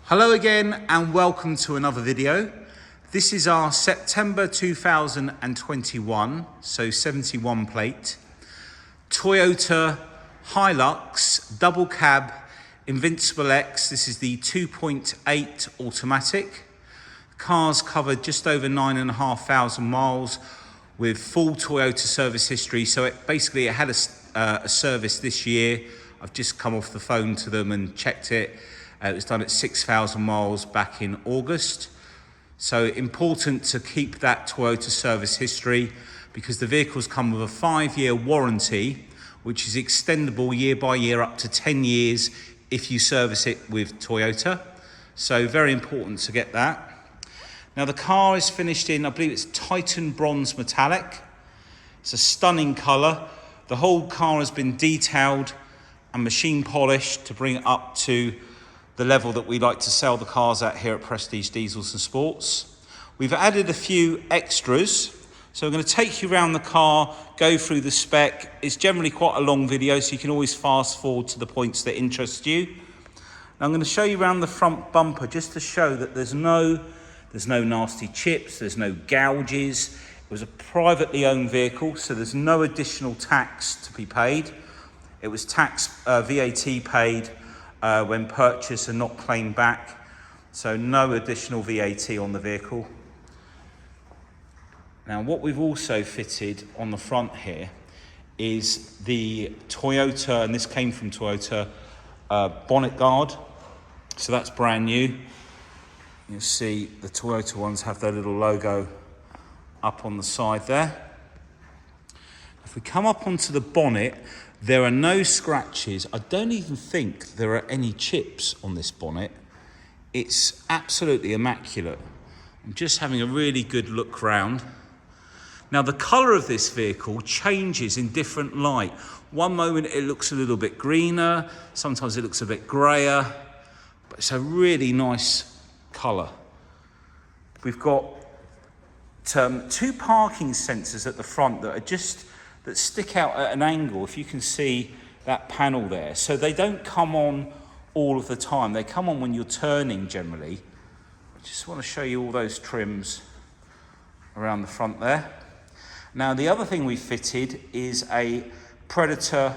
Hello again and welcome to another video. This is our September 2021, so 71 plate, Toyota Hilux double cab Invincible X. This is the 2.8 automatic. Car's covered just over 9,500 miles with full Toyota service history. So it had a service this year. I've just come off the phone to them and checked it. It was done at 6,000 miles back in August. So important to keep that Toyota service history because the vehicles come with a 5-year warranty, which is extendable year by year up to 10 years if you service it with Toyota. So very important to get that. Now the car is finished in, I believe it's Titan Bronze Metallic. It's a stunning colour. The whole car has been detailed and machine polished to bring it up to the level that we like to sell the cars at here at Prestige Diesels and Sports. We've added a few extras. So I'm going to take you around the car, go through the spec. It's generally quite a long video, so you can always fast forward to the points that interest you. Now I'm going to show you around the front bumper just to show that there's no nasty chips, there's no gouges. It was a privately owned vehicle, so there's no additional tax to be paid. It was VAT paid when purchased and not claimed back, so no additional VAT on the vehicle. Now what we've also fitted on the front here is the Toyota, and this came from Toyota, bonnet guard. So that's brand new. You'll see the Toyota ones have their little logo up on the side there. If we come up onto the bonnet, there are no scratches. I don't even think there are any chips on this bonnet. It's absolutely immaculate. I'm just having a really good look round. Now the colour of this vehicle changes in different light. One moment it looks a little bit greener, sometimes it looks a bit greyer, but it's a really nice colour. We've got two parking sensors at the front that stick out at an angle, if you can see that panel there. So they don't come on all of the time. They come on when you're turning generally. I just want to show you all those trims around the front there. Now the other thing we fitted is a Predator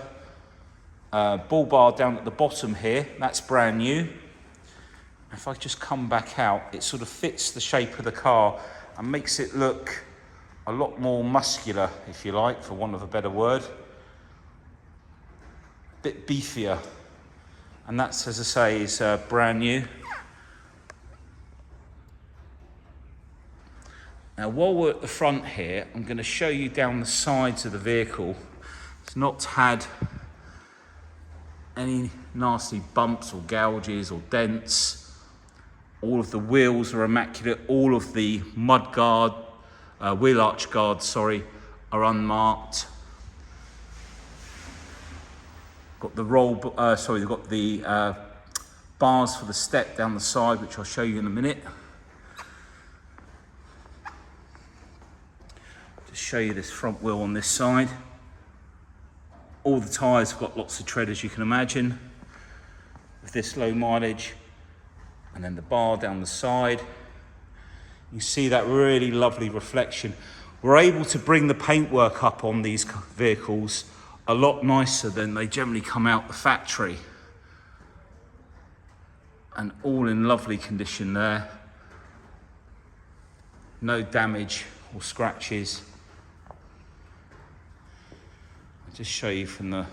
bull bar down at the bottom here. That's brand new. If I just come back out, it sort of fits the shape of the car and makes it look a lot more muscular, if you like, for want of a better word. A bit beefier. And that's, as I say, is brand new. Now, while we're at the front here, I'm going to show you down the sides of the vehicle. It's not had any nasty bumps or gouges or dents. All of the wheels are immaculate. All of the mud guard, wheel arch guards, are unmarked. Got the we've got the bars for the step down the side, which I'll show you in a minute. Just show you this front wheel on this side. All the tyres have got lots of tread, as you can imagine, with this low mileage. And then the bar down the side. You see that really lovely reflection. We're able to bring the paintwork up on these vehicles a lot nicer than they generally come out the factory. And all in lovely condition there. No damage or scratches. I'll just show you from the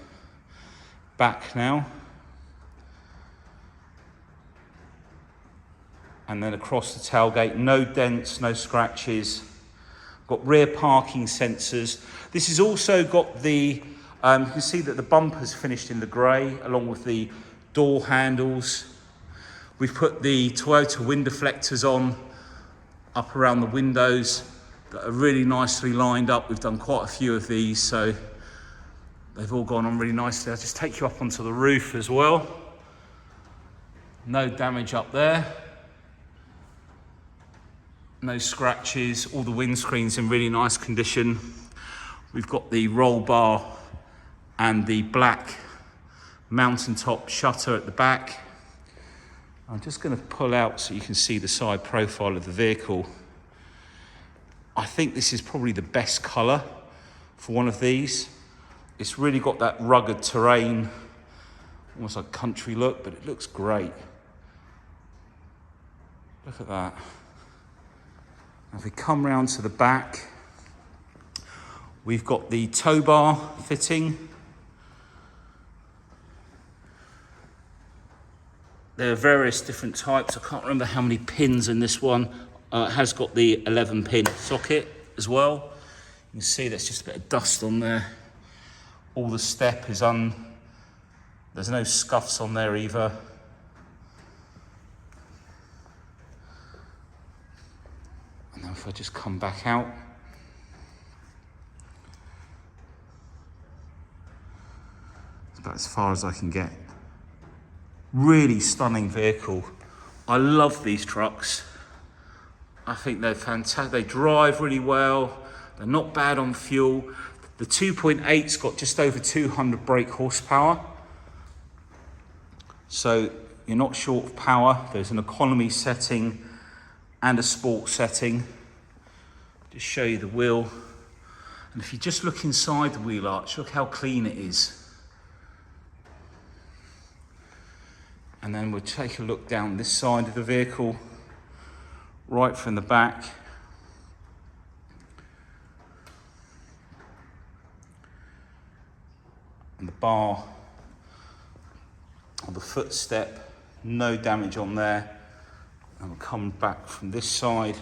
back now. And then across the tailgate, no dents, no scratches. Got rear parking sensors. This has also got the, you can see that the bumper's finished in the grey, along with the door handles. We've put the Toyota wind deflectors on, up around the windows, that are really nicely lined up. We've done quite a few of these, so they've all gone on really nicely. I'll just take you up onto the roof as well. No damage up there. No scratches, all the windscreen's in really nice condition. We've got the roll bar and the black mountaintop shutter at the back. I'm just going to pull out so you can see the side profile of the vehicle. I think this is probably the best colour for one of these. It's really got that rugged terrain, almost like country look, but it looks great. Look at that. Now if we come round to the back, we've got the tow bar fitting. There are various different types. I can't remember how many pins in this one. It has got the 11-pin socket as well. You can see there's just a bit of dust on there. All the step is there's no scuffs on there either. And then if I just come back out, it's about as far as I can get. Really stunning vehicle. I love these trucks. I think they're fantastic. They drive really well. They're not bad on fuel. The 2.8's got just over 200 brake horsepower. So you're not short of power. There's an economy setting and a sport setting. Just show you the wheel. And if you just look inside the wheel arch, look how clean it is. And then we'll take a look down this side of the vehicle, right from the back. And the bar, or the footstep, no damage on there. And we'll come back from this side.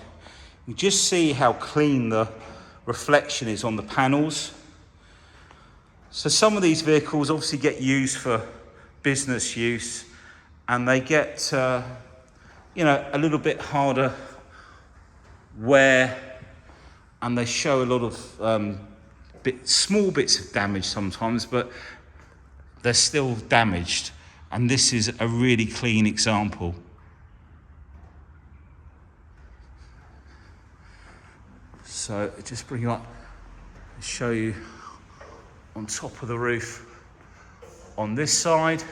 You just see how clean the reflection is on the panels. So some of these vehicles obviously get used for business use, and they get, you know, a little bit harder wear, and they show a lot of small bits of damage sometimes, but they're still damaged. And this is a really clean example. So just bring you up and show you on top of the roof on this side.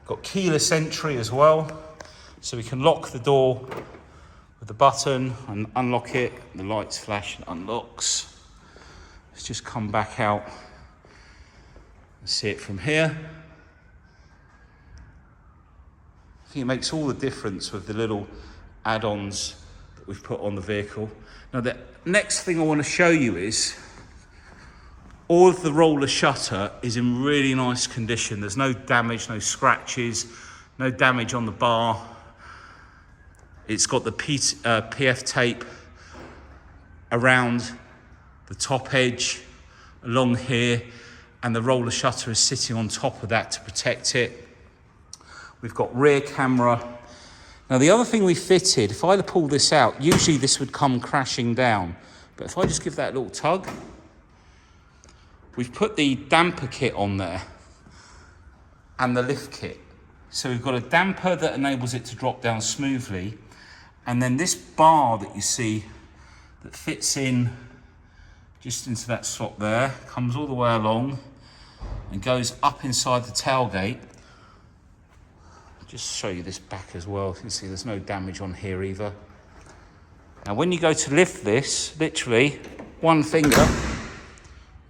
Got keyless entry as well, so we can lock the door with the button and unlock it. The lights flash and unlocks. Let's just come back out and see it from here. I think it makes all the difference with the little add-ons that we've put on the vehicle. Now the next thing I want to show you is all of the roller shutter is in really nice condition. There's no damage, no scratches, no damage on the bar. It's got the PF tape around the top edge, along here, and the roller shutter is sitting on top of that to protect it. We've got rear camera. Now the other thing we fitted, if I pull this out, usually this would come crashing down, but if I just give that a little tug, we've put the damper kit on there and the lift kit. So we've got a damper that enables it to drop down smoothly, and then this bar that you see that fits in just into that slot there, comes all the way along and goes up inside the tailgate. Just show you this back as well. You can see there's no damage on here either. Now when you go to lift this, literally one finger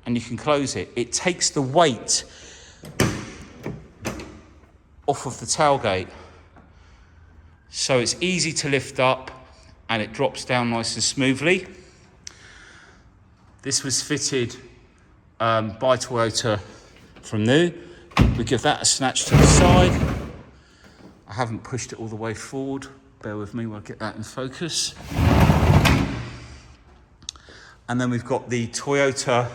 and you can close it. It takes the weight off of the tailgate. So it's easy to lift up and it drops down nice and smoothly. This was fitted by Toyota from new. We give that a snatch to the side. I haven't pushed it all the way forward. Bear with me while I get that in focus. And then we've got the Toyota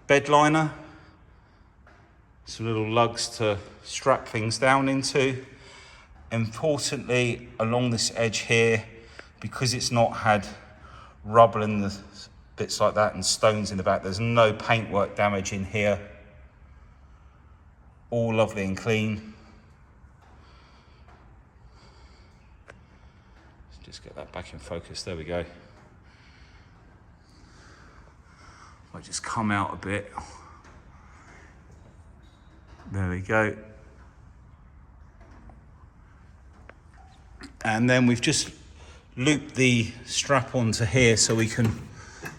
bed liner. Some little lugs to strap things down into. Importantly, along this edge here, because it's not had rubble in the bits like that and stones in the back, there's no paintwork damage in here. All lovely and clean. Just get that back in focus, there we go. I'll just come out a bit. There we go. And then we've just looped the strap onto here so we can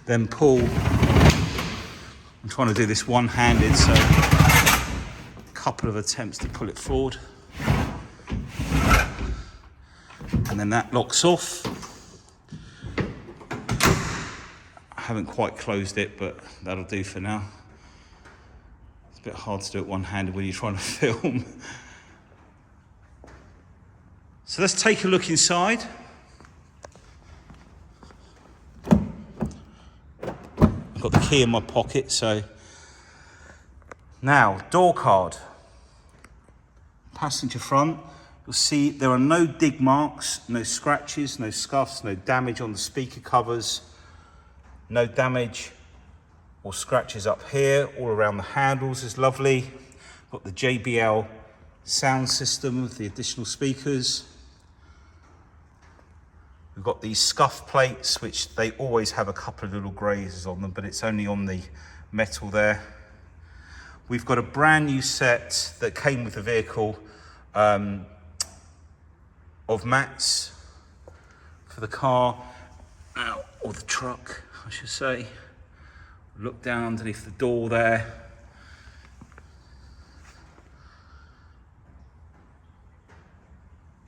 then pull. I'm trying to do this one-handed, so a couple of attempts to pull it forward. And then that locks off. I haven't quite closed it, but that'll do for now. It's a bit hard to do it one-handed when you're trying to film. So let's take a look inside. I've got the key in my pocket, so. Now, door card. Passenger front. You'll see there are no dig marks, no scratches, no scuffs, no damage on the speaker covers, no damage or scratches up here. All around the handles is lovely. Got the JBL sound system with the additional speakers. We've got these scuff plates, which they always have a couple of little grazes on them, but it's only on the metal there. We've got a brand new set that came with the vehicle of mats for the car, or the truck, I should say. Look down underneath the door there.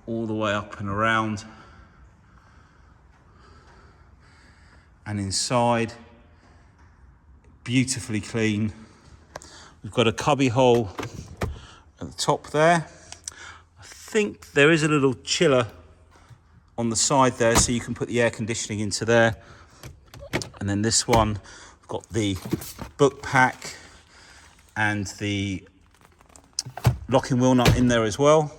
All the way up and around. And inside, beautifully clean. We've got a cubby hole at the top there. I think there is a little chiller on the side there, so you can put the air conditioning into there. And then this one, we've got the book pack and the locking wheel nut in there as well.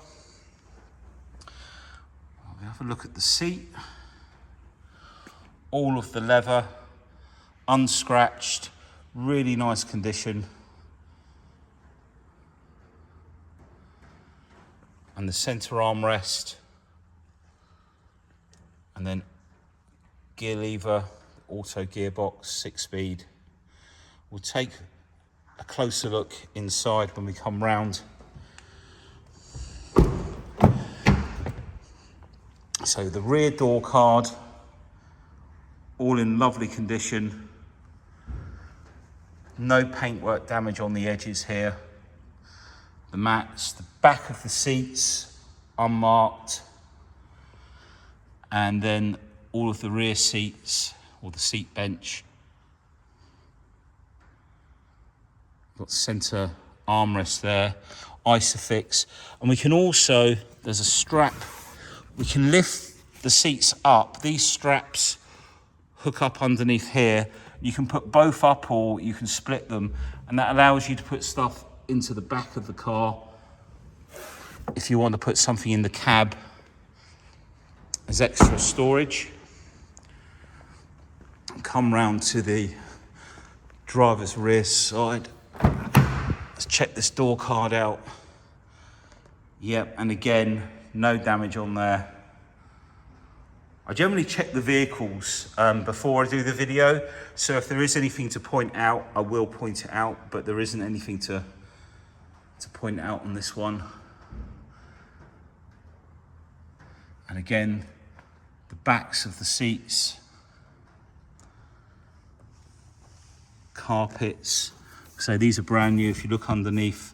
We'll have a look at the seat. All of the leather, unscratched, really nice condition. And the center armrest. And then gear lever, auto gearbox, 6-speed. We'll take a closer look inside when we come round. So the rear door card, all in lovely condition. No paintwork damage on the edges here. The mats, the back of the seats, unmarked. And then all of the rear seats, or the seat bench. Got center armrest there, Isofix. And we can also, there's a strap, we can lift the seats up. These straps hook up underneath here. You can put both up or you can split them, and that allows you to put stuff into the back of the car. If you want to put something in the cab as extra storage. Come round to the driver's rear side. Let's check this door card out. Yep, and again, no damage on there. I generally check the vehicles before I do the video, so if there is anything to point out, I will point it out, but there isn't anything to point out on this one. And again, the backs of the seats, carpets. So these are brand new. If you look underneath,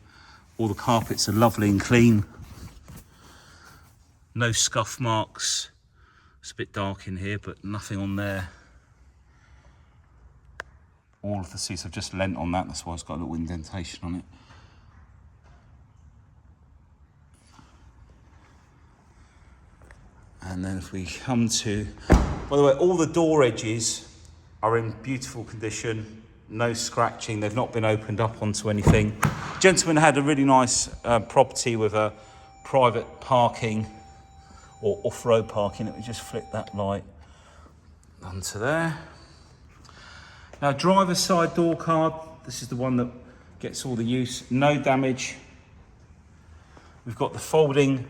all the carpets are lovely and clean. No scuff marks. It's a bit dark in here, but nothing on there. All of the seats, I've just leant on that, that's why it's got a little indentation on it. And then if we come to, by the way, all the door edges are in beautiful condition, no scratching, they've not been opened up onto anything. Gentleman had a really nice property with a private parking or off-road parking. Let me just flick that light onto there. Now, driver's side door card, this is the one that gets all the use, no damage. We've got the folding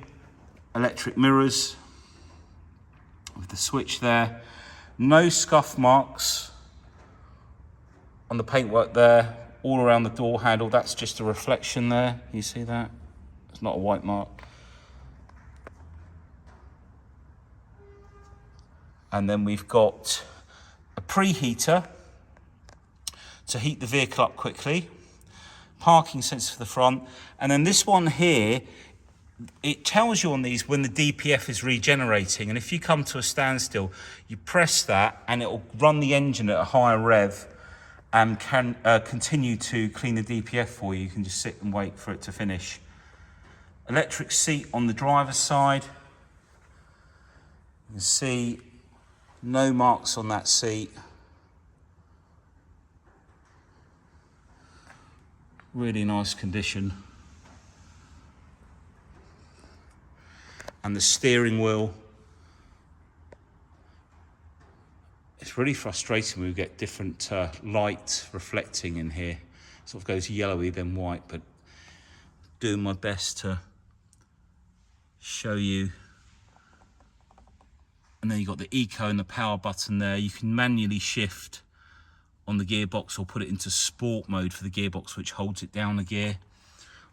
electric mirrors with the switch there. No scuff marks on the paintwork there. all around the door handle. That's just a reflection there. You see that? It's not a white mark. And then we've got a preheater to heat the vehicle up quickly. Parking sensor for the front. And then this one here, it tells you on these when the DPF is regenerating. And if you come to a standstill, you press that and it will run the engine at a higher rev and can continue to clean the DPF for you. You can just sit and wait for it to finish. Electric seat on the driver's side. You can see no marks on that seat. Really nice condition. And the steering wheel. It's really frustrating when we get different light reflecting in here. Sort of goes yellowy then white, but doing my best to show you. And then you've got the eco and the power button there. You can manually shift on the gearbox or put it into sport mode for the gearbox, which holds it down a gear.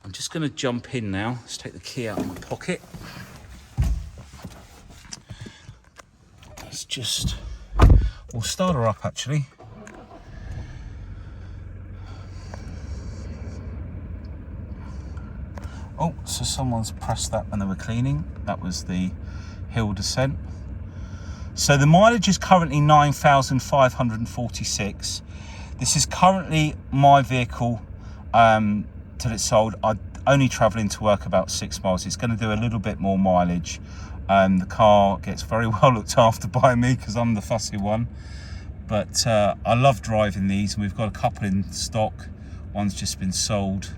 I'm just going to jump in now. Let's take the key out of my pocket. Let's just, we'll start her up actually. Oh, so someone's pressed that when they were cleaning. That was the hill descent. So the mileage is currently 9,546. This is currently my vehicle till it's sold. I only travel into work about 6 miles. It's going to do a little bit more mileage. The car gets very well looked after by me because I'm the fussy one. But I love driving these, and we've got a couple in stock. One's just been sold,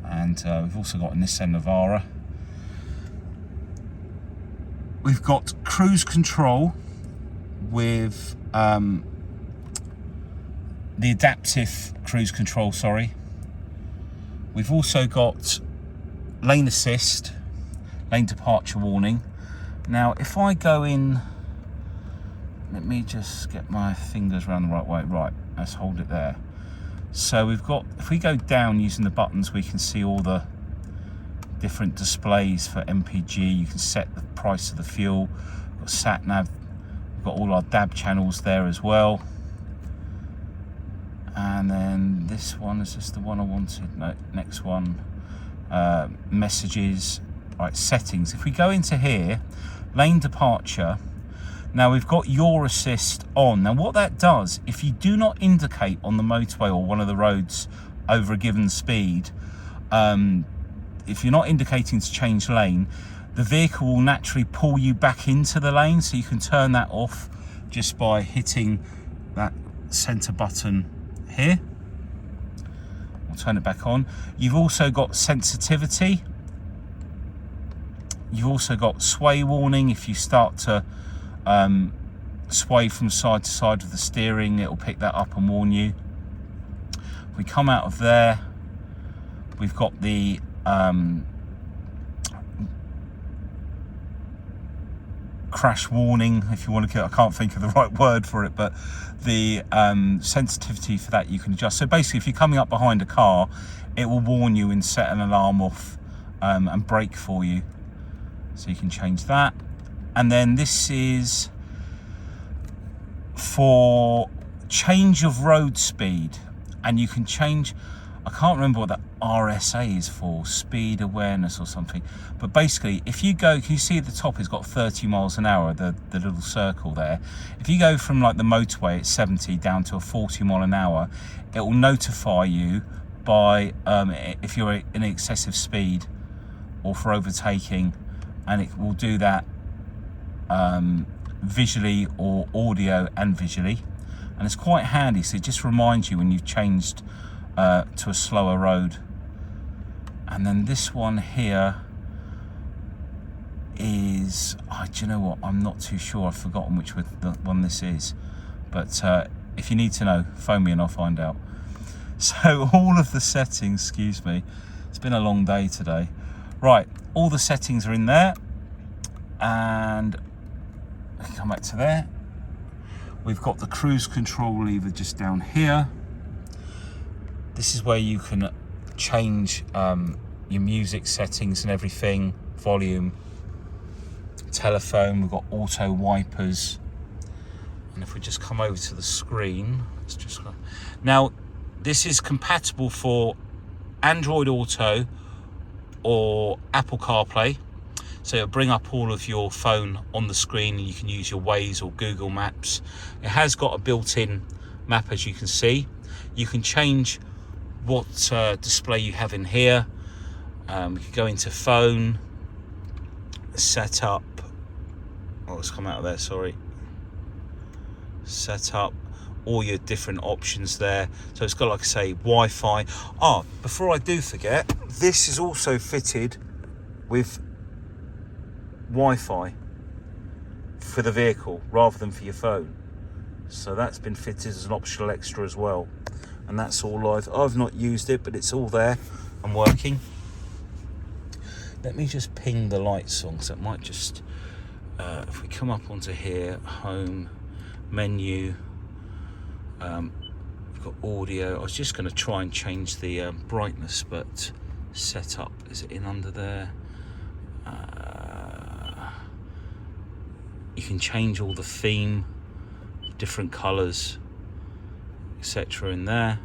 and we've also got a Nissan Navara. We've got cruise control with the adaptive cruise control, sorry. We've also got lane assist, lane departure warning. Now, if I go in, let me just get my fingers around the right way. Right, let's hold it there. So we've got, if we go down using the buttons, we can see all the different displays for MPG. You can set the price of the fuel. We've got sat nav. We've got all our DAB channels there as well. And then this one is just the one I wanted. No, next one, messages. Right, settings. If we go into here, lane departure. Now we've got your assist on. Now what that does, if you do not indicate on the motorway or one of the roads over a given speed, if you're not indicating to change lane, the vehicle will naturally pull you back into the lane. So you can turn that off just by hitting that center button here. We'll turn it back on. You've also got sensitivity. You've also got sway warning. If you start to sway from side to side with the steering, it'll pick that up and warn you. If we come out of there, we've got the crash warning, if you want to, I can't think of the right word for it, but the sensitivity for that you can adjust. So basically, if you're coming up behind a car, it will warn you and set an alarm off and brake for you. So you can change that. And then this is for change of road speed, and you can change, I can't remember what that RSA is for, speed awareness or something, but basically if you go, can you see at the top it's got 30 miles an hour, the little circle there. If you go from like the motorway at 70 down to a 40 mile an hour, it will notify you by if you're in excessive speed or for overtaking, and it will do that visually or audio and visually, and it's quite handy. So it just reminds you when you've changed to a slower road. And then this one here is, do you know what, I'm not too sure, I've forgotten which one this is, but if you need to know, phone me and I'll find out. So all of the settings, excuse me, it's been a long day today. Right, all the settings are in there, and I can come back to there. We've got the cruise control lever just down here. This is where you can change your music settings and everything, volume, telephone. We've got auto wipers, and if we just come over to the screen, let's just now this is compatible for Android Auto or Apple CarPlay, so it'll bring up all of your phone on the screen, and you can use your Waze or Google Maps. It has got a built-in map, as you can see. You can change what display you have in here. You can go into phone, setup. Oh, it's come out of there, sorry. Setup, all your different options there. So it's got, like I say, Wi-Fi. Before I do forget, this is also fitted with Wi-Fi for the vehicle rather than for your phone. So that's been fitted as an optional extra as well. And that's all live. I've not used it, but it's all there and working. Let me just ping the lights on, because it might just, if we come up onto here, home, menu, we've got audio. I was just going to try and change the brightness, but setup, is it in under there? You can change all the theme, different colours, etc. in there.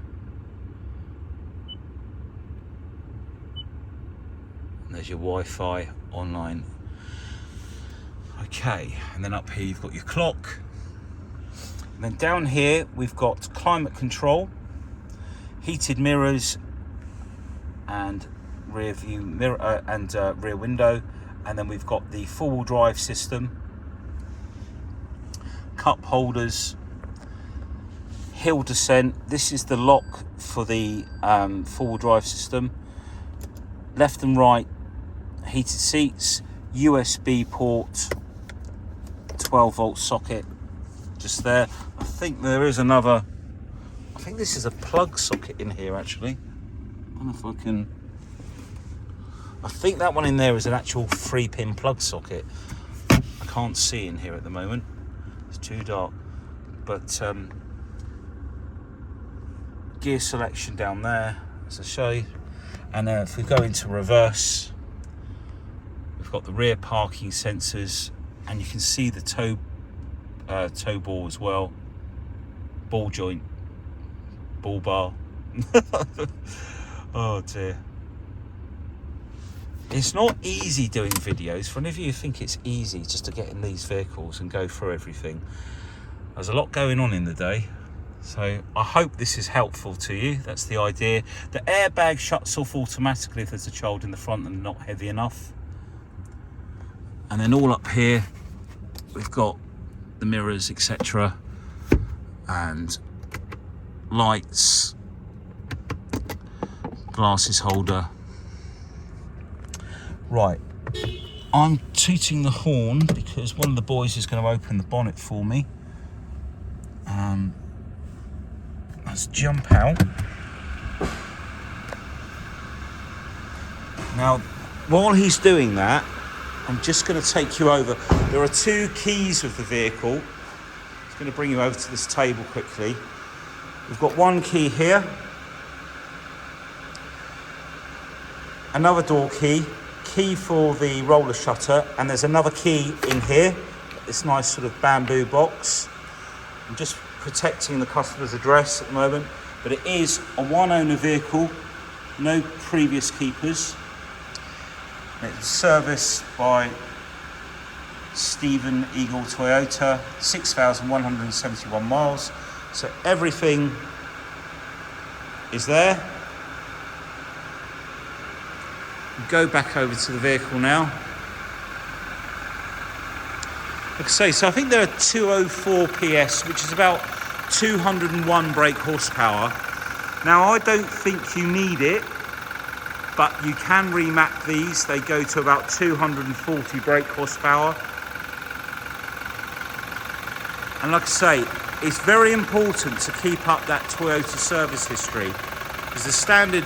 And there's your Wi-Fi online. Okay, and then up here you've got your clock. And then down here we've got climate control, heated mirrors, and rear view mirror and rear window. And then we've got the four-wheel drive system, cup holders, hill descent. This is the lock for the four-wheel drive system. Left and right heated seats, USB port, 12-volt socket just there. I think there is another, I think this is a plug socket in here actually. I don't know if I can, I think that one in there is an actual 3-pin plug socket. I can't see in here at the moment, it's too dark. But gear selection down there, as I show you. And if we go into reverse, we've got the rear parking sensors, and you can see the tow bar as well, ball joint, ball bar. Oh dear. It's not easy doing videos. For any of you who think it's easy just to get in these vehicles and go through everything, there's a lot going on in the day. So I hope this is helpful to you. That's the idea. The airbag shuts off automatically if there's a child in the front and not heavy enough. And then all up here, we've got the mirrors, etc. And lights, glasses holder. Right, I'm tooting the horn because one of the boys is going to open the bonnet for me. Let's jump out. Now, while he's doing that, I'm just going to take you over. There are 2 keys with the vehicle. I'm going to bring you over to this table quickly. We've got one key here, another door key, key for the roller shutter, and there's another key in here, this nice sort of bamboo box. I'm just protecting the customer's address at the moment, but it is a one-owner vehicle, no previous keepers. It's serviced by Stephen Eagle Toyota, 6,171 miles. So everything is there. Go back over to the vehicle now. Like I say, so I think there are 204 PS, which is about 201 brake horsepower. Now, I don't think you need it, but you can remap these. They go to about 240 brake horsepower. And like I say, it's very important to keep up that Toyota service history, because the standard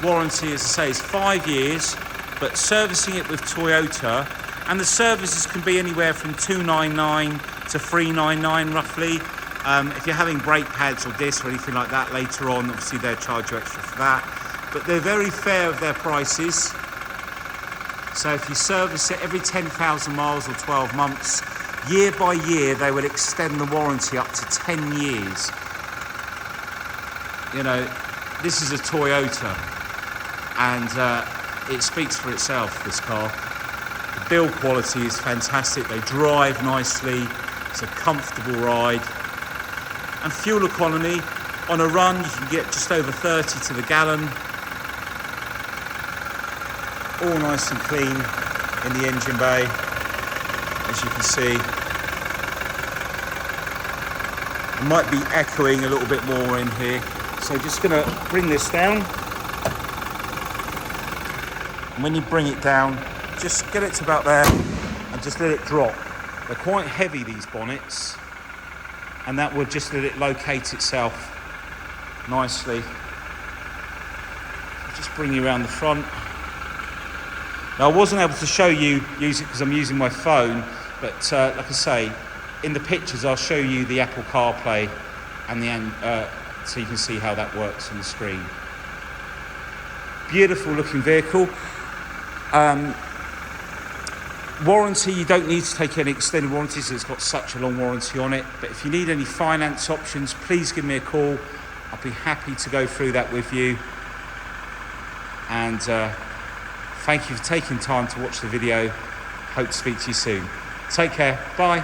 warranty, as I say, is 5 years, but servicing it with Toyota, and the services can be anywhere from $299 to $399 roughly. If you're having brake pads or discs or anything like that later on, obviously they'll charge you extra for that. But they're very fair with their prices. So if you service it every 10,000 miles or 12 months, year by year, they will extend the warranty up to 10 years. You know, this is a Toyota, and it speaks for itself, this car. The build quality is fantastic. They drive nicely. It's a comfortable ride. And fuel economy, on a run, you can get just over 30 to the gallon. All nice and clean in the engine bay, as you can see. I might be echoing a little bit more in here, so just gonna bring this down. And when you bring it down, just get it to about there and just let it drop. They're quite heavy, these bonnets, and that would just let it locate itself nicely. Just bring you around the front. Now, I wasn't able to show you use it because I'm using my phone, but like I say, in the pictures I'll show you the Apple CarPlay and the so you can see how that works on the screen. Beautiful looking vehicle. Warranty, you don't need to take any extended warranties, it's got such a long warranty on it. But if you need any finance options, please give me a call. I'll be happy to go through that with you. And thank you for taking time to watch the video. Hope to speak to you soon. Take care. Bye.